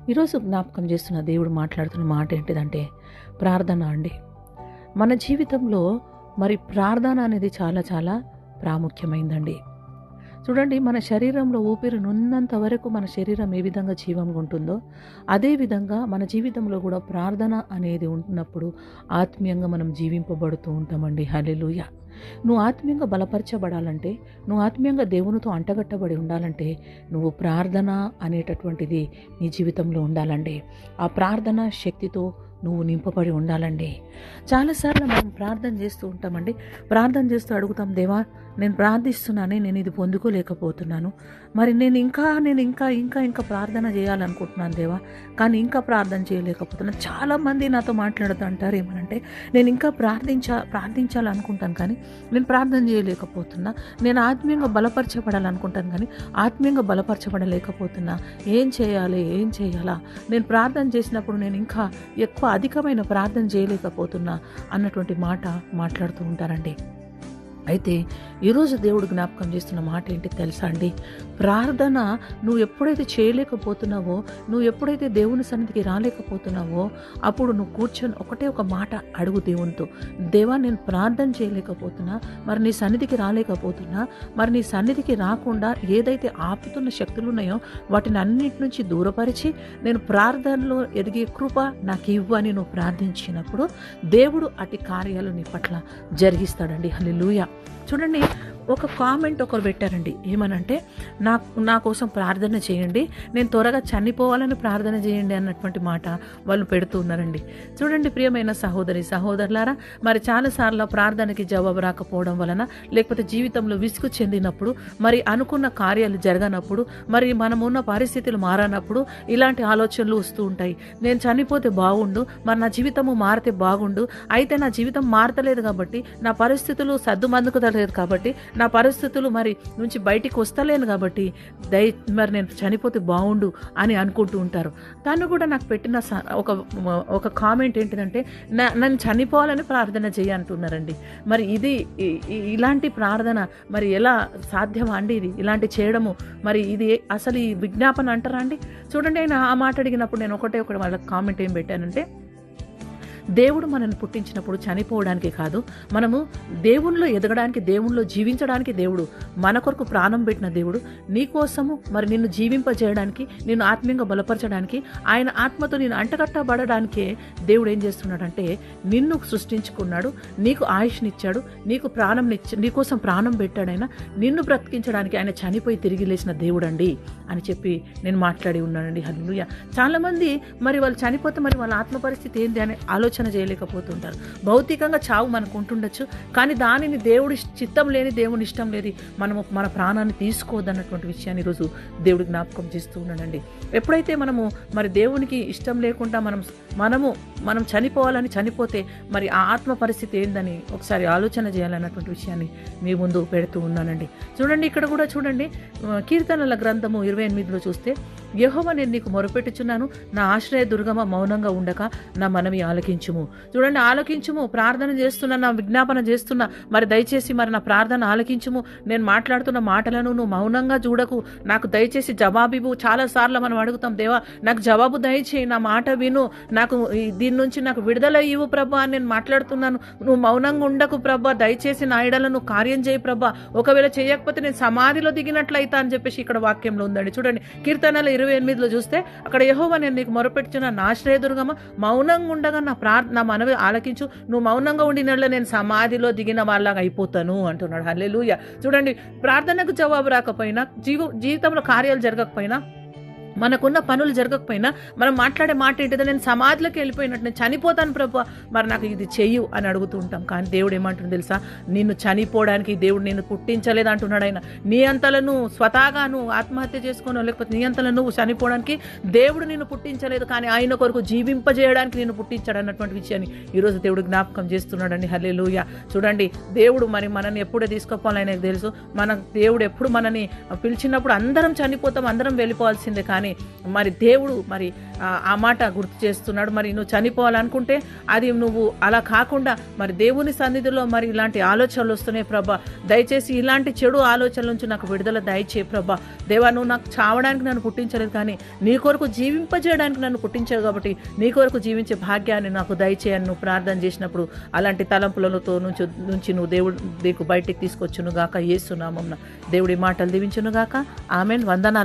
ఈరోజు జ్ఞాపకం చేస్తున్న దేవుడు మాట్లాడుతున్న మాట ఏంటిదంటే ప్రార్థన అండి. మన జీవితంలో మరి ప్రార్థన అనేది చాలా చాలా ప్రాముఖ్యమైందండి. చూడండి, మన శరీరంలో ఊపిరి ఉన్నంత వరకు మన శరీరం ఏ విధంగా జీవంగా ఉంటుందో అదేవిధంగా మన జీవితంలో కూడా ప్రార్థన అనేది ఉన్నప్పుడు ఆత్మీయంగా మనం జీవింపబడుతూ ఉంటామండి. హల్లెలూయా. నువ్వు ఆత్మీయంగా బలపరచబడాలంటే, నువ్వు ఆత్మీయంగా దేవునితో అంటగట్టబడి ఉండాలంటే నువ్వు ప్రార్థన అనేటటువంటిది నీ జీవితంలో ఉండాలండి. ఆ ప్రార్థన శక్తితో నువ్వు నింపబడి ఉండాలండి. చాలాసార్లు మనం ప్రార్థన చేస్తూ ఉంటామండి. ప్రార్థన చేస్తూ అడుగుతాం, దేవా నేను ప్రార్థిస్తున్నానే, నేను ఇది పొందుకోలేకపోతున్నాను, మరి నేను ఇంకా ప్రార్థన చేయాలనుకుంటున్నాను దేవా, కానీ ఇంకా ప్రార్థన చేయలేకపోతున్నాను. చాలామంది నాతో మాట్లాడుతూ అంటారు ఏమనంటే, నేను ఇంకా ప్రార్థించాలనుకుంటాను కానీ నేను ప్రార్థన చేయలేకపోతున్నా, నేను ఆత్మీయంగా బలపరచబడాలనుకుంటాను కానీ ఆత్మీయంగా బలపరచబడలేకపోతున్నా, ఏం చేయాలా, నేను ప్రార్థన చేసినప్పుడు నేను ఇంకా ఎక్కువ అధికమైన ప్రార్థన చేయలేకపోతున్నా అన్నటువంటి మాట మాట్లాడుతూ ఉంటారండి. అయితే ఈరోజు దేవుడు జ్ఞాపకం చేస్తున్న మాట ఏంటి తెలుసా అండి? ప్రార్థన నువ్వు ఎప్పుడైతే చేయలేకపోతున్నావో, నువ్వు ఎప్పుడైతే దేవుని సన్నిధికి రాలేకపోతున్నావో అప్పుడు నువ్వు కూర్చొని ఒకటే ఒక మాట అడుగు దేవునితో, దేవా నేను ప్రార్థన చేయలేకపోతున్నా, మరి నీ సన్నిధికి రాలేకపోతున్నా, మరి నీ సన్నిధికి రాకుండా ఏదైతే ఆపుతున్న శక్తులు ఉన్నాయో వాటిని అన్నిటి నుంచి దూరపరిచి నేను ప్రార్థనలో ఎదిగే కృప నాకు ఇవ్వు అని నువ్వు ప్రార్థించినప్పుడు దేవుడు అటు కార్యాలు నీ పట్ల జరిగిస్తాడండి. హల్లెలూయా. చూడండి, ఒక కామెంట్ ఒకరు పెట్టారండి, ఏమనంటే నా కోసం ప్రార్థన చేయండి, నేను త్వరగా చనిపోవాలని ప్రార్థన చేయండి అన్నటువంటి మాట వాళ్ళు పెడుతూ ఉన్నారండి. చూడండి ప్రియమైన సహోదరులారా, మరి చాలాసార్లు ప్రార్థనకి జవాబు రాకపోవడం వలన, లేకపోతే జీవితంలో విసుగు చెందినప్పుడు, మరి అనుకున్న కార్యాలు జరగనప్పుడు, మరి మనమున్న పరిస్థితులు మారనప్పుడు ఇలాంటి ఆలోచనలు వస్తూ ఉంటాయి. నేను చనిపోతే బాగుండు, మరి నా జీవితము మారితే బాగుండు, అయితే నా జీవితం మారతలేదు కాబట్టి, నా పరిస్థితులు సర్దుమందుకుతలేదు కాబట్టి, నా పరిస్థితులు మరి నుంచి బయటికి వస్తలేను కాబట్టి మరి నేను చనిపోతే బాగుండు అని అనుకుంటూ ఉంటారు. తను కూడా నాకు పెట్టిన ఒక కామెంట్ ఏంటిదంటే, నన్ను చనిపోవాలని ప్రార్థన అంటున్నారండి. మరి ఇది ఇలాంటి ప్రార్థన మరి ఎలా సాధ్యమా అండి? ఇలాంటి చేయడము మరి ఇది అసలు ఈ విజ్ఞాపన అంటారా అండి? చూడండి, ఆయన ఆ మాట అడిగినప్పుడు నేను ఒకటే వాళ్ళ కామెంట్ ఏం పెట్టానంటే, దేవుడు మనల్ని పుట్టించినప్పుడు చనిపోవడానికి కాదు, మనము దేవునిలో ఎదగడానికి, దేవునిలో జీవించడానికి దేవుడు మన కొరకు ప్రాణం పెట్టిన దేవుడు. నీ కోసము మరి నిన్ను జీవింపజేయడానికి, నిన్ను ఆత్మీయంగా బలపరచడానికి, ఆయన ఆత్మతో నేను అంటగట్టబడడానికే దేవుడు ఏం చేస్తున్నాడంటే నిన్ను సృష్టించుకున్నాడు, నీకు ఆయుష్నిచ్చాడు, నీ కోసం ప్రాణం పెట్టాడు. ఆయన నిన్ను బ్రతికించడానికి ఆయన చనిపోయి తిరిగి లేచిన దేవుడండి అని చెప్పి నేను మాట్లాడి ఉన్నానండి. హల్లెలూయా. చాలామంది మరి వాళ్ళు చనిపోతే మరి వాళ్ళ ఆత్మ పరిస్థితి ఏంటి అని ఆలోచన చేయలేకపోతుంటారు. భౌతికంగా చావు మనకు ఉంటుండొచ్చు, కానీ దానిని దేవుడి చిత్తం లేని, దేవుని ఇష్టం లేని మనము మన ప్రాణాన్ని తీసుకోవద్దన్నటువంటి విషయాన్ని ఈరోజు దేవుడు జ్ఞాపకం చేస్తూ ఉన్నాడండి. ఎప్పుడైతే మనము మరి దేవునికి ఇష్టం లేకుండా మనం చనిపోతే మరి ఆ ఆత్మ పరిస్థితి ఏందని ఒకసారి ఆలోచన చేయాలన్నటువంటి విషయాన్ని మీ ముందు పెడుతూ ఉన్నానండి. చూడండి, ఇక్కడ కూడా చూడండి, కీర్తనల గ్రంథము 28లో చూస్తే, యెహోవా నేను నీకు మొరపెట్టుచున్నాను, నా ఆశ్రయ దుర్గమ మౌనంగా ఉండక నా మనవి ఆలకించుము. చూడండి, ఆలకించుము, ప్రార్థన చేస్తున్నా, నా విజ్ఞాపన చేస్తున్నా, మరి దయచేసి మరి నా ప్రార్థన ఆలకించుము, నేను మాట్లాడుతున్న మాటలను నువ్వు మౌనంగా చూడకు, నాకు దయచేసి జవాబివ్వు. చాలాసార్లు మనం అడుగుతాం, దేవా నాకు జవాబు దయచేయి, నా మాట విను, నాకు దీని నుంచి నాకు విడుదల ఇవ్వు ప్రభా అని నేను మాట్లాడుతున్నాను, నువ్వు మౌనంగా ఉండకు ప్రభా, దయచేసి నా ఎడలను కార్యం చేయి ప్రభా, ఒకవేళ చేయకపోతే నేను సమాధిలో దిగినట్లయితా అని చెప్పేసి ఇక్కడ వాక్యంలో ఉందండి. చూడండి, కీర్తనల 28లో చూస్తే అక్కడ యెహోవా నేను నీకు మొరపెట్టుచున్న నా ఆశ్రయదుర్గమా, మౌనంగా ఉండగా నా మనవి ఆలకించు, నువ్వు మౌనంగా ఉండినట్ల నేను సమాధిలో దిగిన వాళ్ళగా అయిపోతాను అంటున్నాడు. హల్లెలూయా. చూడండి, ప్రార్థనకు జవాబు రాకపోయినా, జీవితంలో కార్యాలు జరగకపోయినా, మనకున్న పనులు జరగకపోయినా మనం మాట్లాడే మాట ఏంటిదో, నేను సమాధిలోకి వెళ్ళిపోయినట్టు, నేను చనిపోతాను ప్రభు, మరి నాకు ఇది చెయ్యు అని అడుగుతూ ఉంటాం. కానీ దేవుడు ఏమంటుంది తెలుసా? నిన్ను చనిపోవడానికి దేవుడు నిన్ను పుట్టించలేదు అంటున్నాడు. ఆయన నీ అంతలను స్వతహాగా నువ్వు ఆత్మహత్య చేసుకోను, లేకపోతే నీ అంతలను నువ్వు చనిపోవడానికి దేవుడు నిన్ను పుట్టించలేదు, కానీ ఆయన కొరకు జీవింపజేయడానికి నిన్ను పుట్టించాడు అన్నటువంటి విషయాన్ని ఈరోజు దేవుడు జ్ఞాపకం చేస్తున్నాడండి. హల్లెలూయా. చూడండి, దేవుడు మరి మనల్ని ఎప్పుడే తీసుకోవాలని ఆయనకు తెలుసు. దేవుడు ఎప్పుడు మనని పిలిచినప్పుడు అందరం చనిపోతాం, అందరం వెళ్ళిపోవాల్సిందే, కానీ అని మరి దేవుడు మరి ఆ మాట గుర్తు చేస్తున్నాడు. మరి నువ్వు చనిపోవాలనుకుంటే అది నువ్వు అలా కాకుండా మరి దేవుని సన్నిధిలో మరి ఇలాంటి ఆలోచనలు వస్తున్నాయి ప్రభా, దయచేసి ఇలాంటి చెడు ఆలోచనల నుంచి నాకు విడుదల దయచే ప్రభా. దేవా, నువ్వు నాకు చావడానికి నన్ను పుట్టించలేదు, కానీ నీ కొరకు జీవింపజేయడానికి నన్ను పుట్టించావు కాబట్టి నీ కొరకు జీవించే భాగ్యాన్ని నాకు దయచేయని నువ్వు ప్రార్థన చేసినప్పుడు అలాంటి తలంపులతో నుంచి నువ్వు దేవుడు నీకు బయటికి తీసుకొచ్చును గాక. యేసు నామమున దేవుడి మాటలు దీవించును గాక. ఆమేన్. వందనాలు.